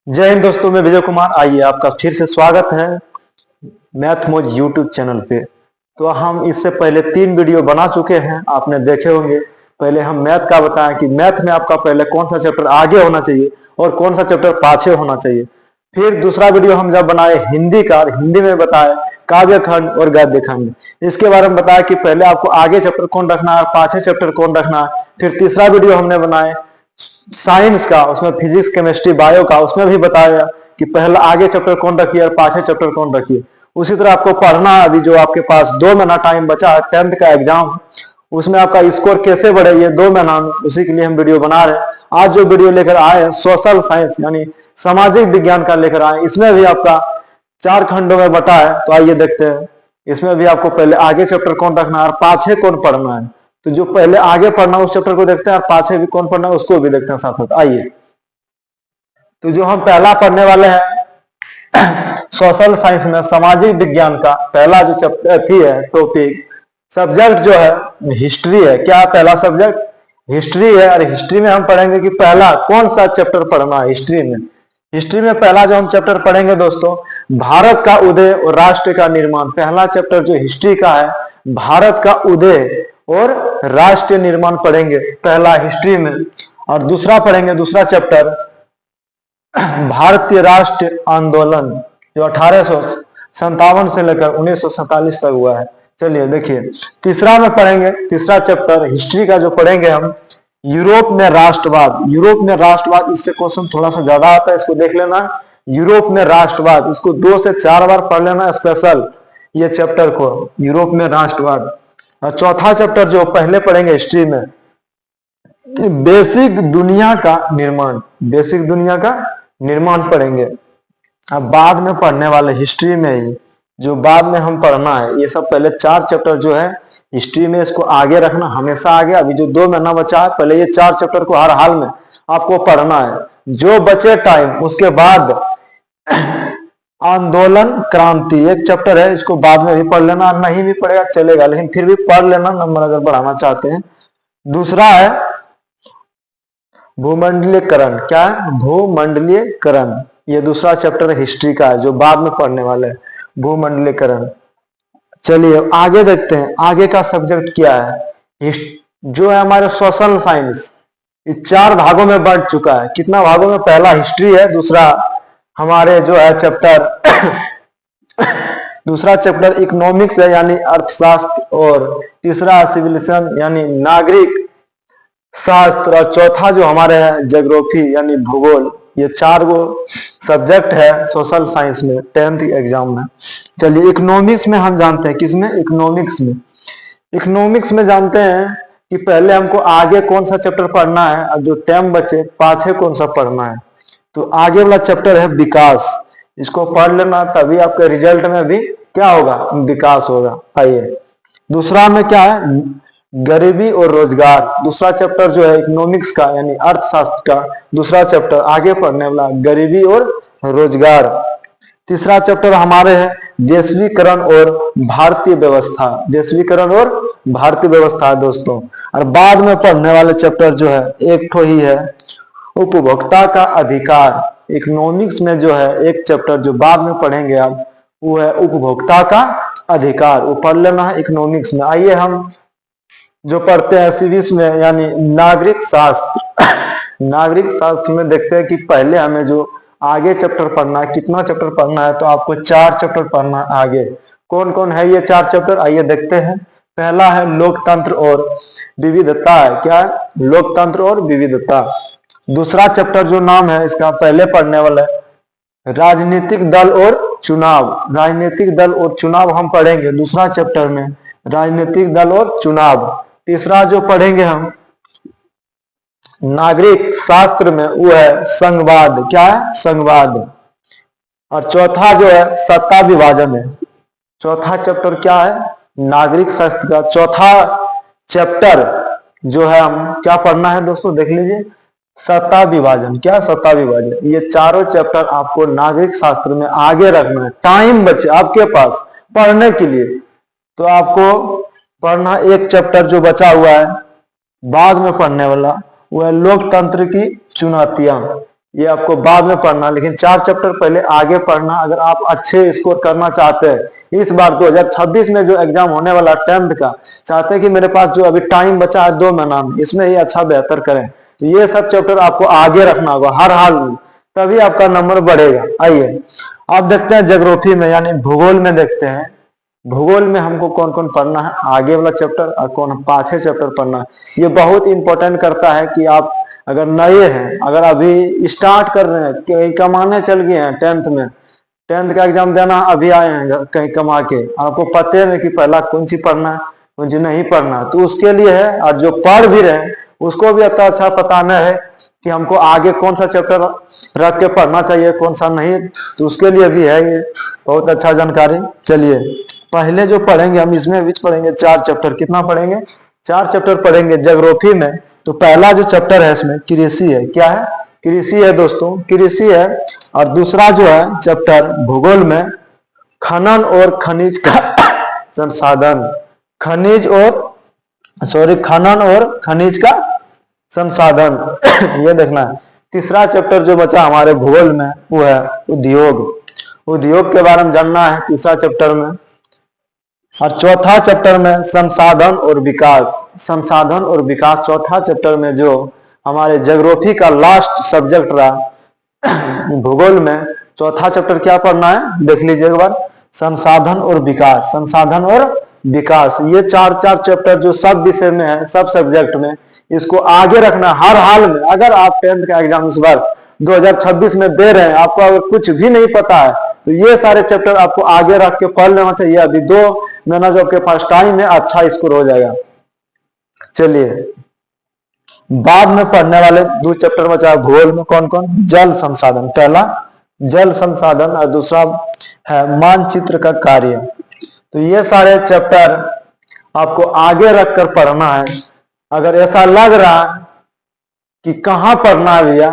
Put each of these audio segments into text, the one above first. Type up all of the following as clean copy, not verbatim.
जय हिंद दोस्तों, मैं विजय कुमार। आइए आपका फिर से स्वागत है मैथ मोज यूट्यूब चैनल पे। तो हम इससे पहले 3 वीडियो बना चुके हैं, आपने देखे होंगे। पहले हम मैथ का बताएं कि मैथ में आपका पहले कौन सा चैप्टर आगे होना चाहिए और कौन सा चैप्टर पाछे होना चाहिए। फिर दूसरा वीडियो हम जब बनाए हिंदी का, हिंदी में बताए काव्य खंड और गद्य खंड। इसके बारे में बताया कि पहले आपको आगे चैप्टर कौन रखना है और पाछे चैप्टर कौन रखना है। फिर तीसरा वीडियो हमने बनाए साइंस का, उसमें फिजिक्स केमिस्ट्री बायो का, उसमें भी बताया कि पहला आगे चैप्टर कौन रखिए और पाछे चैप्टर कौन रखिए। उसी तरह आपको पढ़ना है। अभी जो आपके पास 2 महीना टाइम बचा है 10th का एग्जाम, उसमें आपका स्कोर कैसे बढ़े ये 2 महीना में, उसी के लिए हम वीडियो बना रहे हैं। आज जो वीडियो लेकर आए हैं सोशल साइंस यानी सामाजिक विज्ञान का लेकर आए, इसमें भी आपका 4 खंडों में बटा है। तो आइए देखते हैं। इसमें भी आपको पहले आगे चैप्टर कौन रखना है और पाछे कौन पढ़ना है। तो जो पहले आगे पढ़ना है उस चैप्टर को देखते हैं और पाछे भी कौन पढ़ना है उसको भी देखते हैं साथ साथ। आइए, तो जो हम पहला पढ़ने वाले हैं सोशल साइंस में सामाजिक विज्ञान का पहला जो चैप्टर थी है टॉपिक, सब्जेक्ट जो है हिस्ट्री है। क्या है पहला सब्जेक्ट? हिस्ट्री है। और हिस्ट्री में हम पढ़ेंगे कि पहला कौन सा चैप्टर पढ़ना है हिस्ट्री में। हिस्ट्री में पहला जो हम चैप्टर पढ़ेंगे दोस्तों, भारत का उदय और राष्ट्र का निर्माण। पहला चैप्टर जो हिस्ट्री का है, भारत का उदय और राष्ट्र निर्माण पढ़ेंगे पहला हिस्ट्री में। और दूसरा पढ़ेंगे, दूसरा चैप्टर भारतीय राष्ट्र आंदोलन, जो 1857 से लेकर 1947 तक हुआ है। चलिए देखिए, तीसरा में पढ़ेंगे, तीसरा चैप्टर हिस्ट्री का जो पढ़ेंगे हम, यूरोप में राष्ट्रवाद। यूरोप में राष्ट्रवाद, इससे क्वेश्चन थोड़ा सा ज्यादा आता है, इसको देख लेना। यूरोप में राष्ट्रवाद, इसको 2 से 4 बार पढ़ लेना स्पेशल ये चैप्टर को, यूरोप में राष्ट्रवाद। और चौथा चैप्टर जो पहले पढ़ेंगे हिस्ट्री में, बेसिक दुनिया का निर्माण। बेसिक दुनिया का निर्माण पढ़ेंगे। अब बाद में पढ़ने वाले हिस्ट्री में ही, जो बाद में हम पढ़ना है, ये सब पहले 4 चैप्टर जो है हिस्ट्री में, इसको आगे रखना हमेशा आगे। अभी जो 2 महीना बचा है, पहले ये 4 चैप्टर को हर हाल में आपको पढ़ना है। जो बचे टाइम उसके बाद आंदोलन क्रांति एक चैप्टर है, इसको बाद में भी पढ़ लेना, नहीं भी पढ़ेगा चलेगा, लेकिन फिर भी पढ़ लेना नंबर अगर बढ़ाना चाहते हैं। दूसरा है भूमंडलीकरण। क्या है? भूमंडलीकरण। ये दूसरा चैप्टर हिस्ट्री का है जो बाद में पढ़ने वाले हैं, भूमंडलीकरण। चलिए आगे देखते हैं आगे का सब्जेक्ट क्या है। जो है हमारे सोशल साइंस, इस 4 भागों में बढ़ चुका है। कितना भागों में? पहला हिस्ट्री है, दूसरा हमारे जो है चैप्टर दूसरा चैप्टर इकोनॉमिक्स है यानी अर्थशास्त्र, और तीसरा सिविलिजेशन यानी नागरिक शास्त्र, और चौथा जो हमारे है ज्योग्राफी यानी भूगोल। ये 4 गो सब्जेक्ट है सोशल साइंस में 10th एग्जाम में। चलिए इकोनॉमिक्स में हम जानते हैं, किसमें? इकोनॉमिक्स में। इकोनॉमिक्स में जानते हैं कि पहले हमको आगे कौन सा चैप्टर पढ़ना है और जो टाइम बचे पाछे कौन सा पढ़ना है। तो आगे वाला चैप्टर है विकास, इसको पढ़ लेना, तभी आपके रिजल्ट में भी क्या होगा? विकास होगा। आइए, दूसरा में क्या है? गरीबी और रोजगार। दूसरा चैप्टर जो है इकोनॉमिक्स का यानी अर्थशास्त्र का दूसरा चैप्टर आगे पढ़ने वाला, गरीबी और रोजगार। तीसरा चैप्टर हमारे है देशवीकरण और भारतीय व्यवस्था। देशवीकरण और भारतीय व्यवस्था है दोस्तों। और बाद में पढ़ने वाले चैप्टर जो है एक ठो ही है, उपभोक्ता का अधिकार। इकोनॉमिक्स में जो है एक चैप्टर जो बाद में पढ़ेंगे आप, वो है उपभोक्ता का अधिकार, वो पढ़ लेना है इकोनॉमिक्स में। आइए हम जो पढ़ते हैं सिविक्स में यानी नागरिक शास्त्र। नागरिक शास्त्र में देखते हैं कि पहले हमें जो आगे चैप्टर पढ़ना है, कितना चैप्टर पढ़ना है, तो आपको 4 चैप्टर पढ़ना है आगे। कौन कौन है ये 4 चैप्टर? आइए देखते हैं। पहला है लोकतंत्र और विविधता है। क्या है? लोकतंत्र और विविधता। दूसरा चैप्टर जो नाम है इसका पहले पढ़ने वाला है राजनीतिक दल और चुनाव। राजनीतिक दल और चुनाव हम पढ़ेंगे दूसरा चैप्टर में, राजनीतिक दल और चुनाव। तीसरा जो पढ़ेंगे हम नागरिक शास्त्र में, वो है संघवाद। क्या है? संघवाद। और चौथा जो है सत्ता विभाजन है। चौथा चैप्टर क्या है? नागरिक शास्त्र का चौथा चैप्टर जो है हम क्या पढ़ना है दोस्तों, देख लीजिए, सत्ता विभाजन। क्या? सत्ता विभाजन। ये चारों चैप्टर आपको नागरिक शास्त्र में आगे रखना है। टाइम बचे आपके पास पढ़ने के लिए, तो आपको पढ़ना एक चैप्टर जो बचा हुआ है बाद में पढ़ने वाला, वो है लोकतंत्र की चुनौतियां। ये आपको बाद में पढ़ना, लेकिन 4 चैप्टर पहले आगे पढ़ना अगर आप अच्छे स्कोर करना चाहते हैं। इस बार 2026 में जो एग्जाम होने वाला 10th का, चाहते हैं कि मेरे पास जो अभी टाइम बचा है 2 महीना में, इसमें ही अच्छा बेहतर करें, तो ये सब चैप्टर आपको आगे रखना होगा हर हाल में, तभी आपका नंबर बढ़ेगा। आइए आप देखते हैं ज्योग्राफी में यानी भूगोल में देखते हैं, भूगोल में हमको कौन कौन पढ़ना है, आगे वाला चैप्टर और कौन पांचवें चैप्टर पढ़ना है। ये बहुत इंपॉर्टेंट करता है कि आप अगर नए हैं, अगर अभी स्टार्ट कर रहे हैं, कहीं कमाने चल गए हैं 10th में, 10th का एग्जाम देना अभी आए हैं कहीं कमा के, आपको पते में कि पहला कौन सी पढ़ना है कौन सी नहीं पढ़ना, तो उसके लिए है। और जो पढ़ भी रहे हैं उसको भी अच्छा बताना है कि हमको आगे कौन सा चैप्टर रख के पढ़ना चाहिए कौन सा नहीं, तो उसके लिए भी है ये बहुत अच्छा जानकारी। चलिए पहले जो पढ़ेंगे हम, इसमें भी पढ़ेंगे 4 चैप्टर, कितना पढ़ेंगे 4 चैप्टर पढ़ेंगे ज्योग्राफी में। तो पहला जो चैप्टर है इसमें कृषि है, क्या है कृषि है दोस्तों, कृषि है। और दूसरा जो है चैप्टर भूगोल में खनन और खनिज का संसाधन, खनिज और खनन और खनिज का संसाधन ये देखना है। तीसरा चैप्टर जो बचा हमारे भूगोल में वो है उद्योग, उद्योग के बारे में जानना है तीसरा चैप्टर में। और चौथा चैप्टर में संसाधन और विकास, संसाधन और विकास चौथा चैप्टर में, जो हमारे ज्योग्राफी का लास्ट सब्जेक्ट रहा भूगोल में, चौथा चैप्टर क्या पढ़ना है देख लीजिए एक बार, संसाधन और विकास, संसाधन और विकास। ये 4 चैप्टर जो सब विषय में है, सब सब्जेक्ट में, इसको आगे रखना हर हाल में। अगर आप 10th का एग्जाम इस बार 2026 में दे रहे हैं, आपको अगर कुछ भी नहीं पता है, तो ये सारे चैप्टर आपको आगे रख के पढ़ लेना चाहिए। अभी 2 महीना जो आपके पास टाइम है, अच्छा स्कोर हो जाएगा। चलिए बाद में पढ़ने वाले 2 चैप्टर में चाहे भूगोल में कौन कौन, जल संसाधन, पहला जल संसाधन और दूसरा है मानचित्र का कार्य। तो ये सारे चैप्टर आपको आगे रखकर पढ़ना है। अगर ऐसा लग रहा है कि कहाँ पढ़ना है भैया,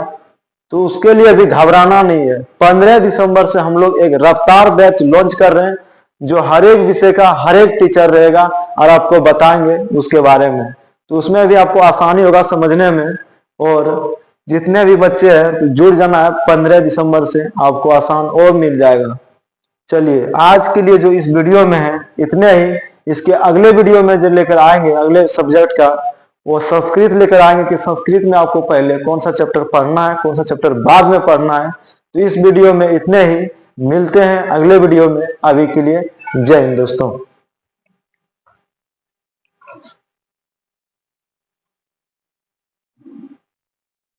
तो उसके लिए भी घबराना नहीं है। 15 दिसंबर से हम लोग एक रफ्तार बैच लॉन्च कर रहे हैं, जो हर एक विषय का हर एक टीचर रहेगा और आपको बताएंगे उसके बारे में, तो उसमें भी आपको आसानी होगा समझने में। और जितने भी बच्चे हैं तो जुड़ जाना है, 15 दिसंबर से आपको आसान और मिल जाएगा। चलिए आज के लिए जो इस वीडियो में है इतने ही। इसके अगले वीडियो में जो लेकर आएंगे अगले सब्जेक्ट का, वो संस्कृत लेकर आएंगे कि संस्कृत में आपको पहले कौन सा चैप्टर पढ़ना है कौन सा चैप्टर बाद में पढ़ना है। तो इस वीडियो में इतने ही, मिलते हैं अगले वीडियो में। अभी के लिए जय हिंद दोस्तों।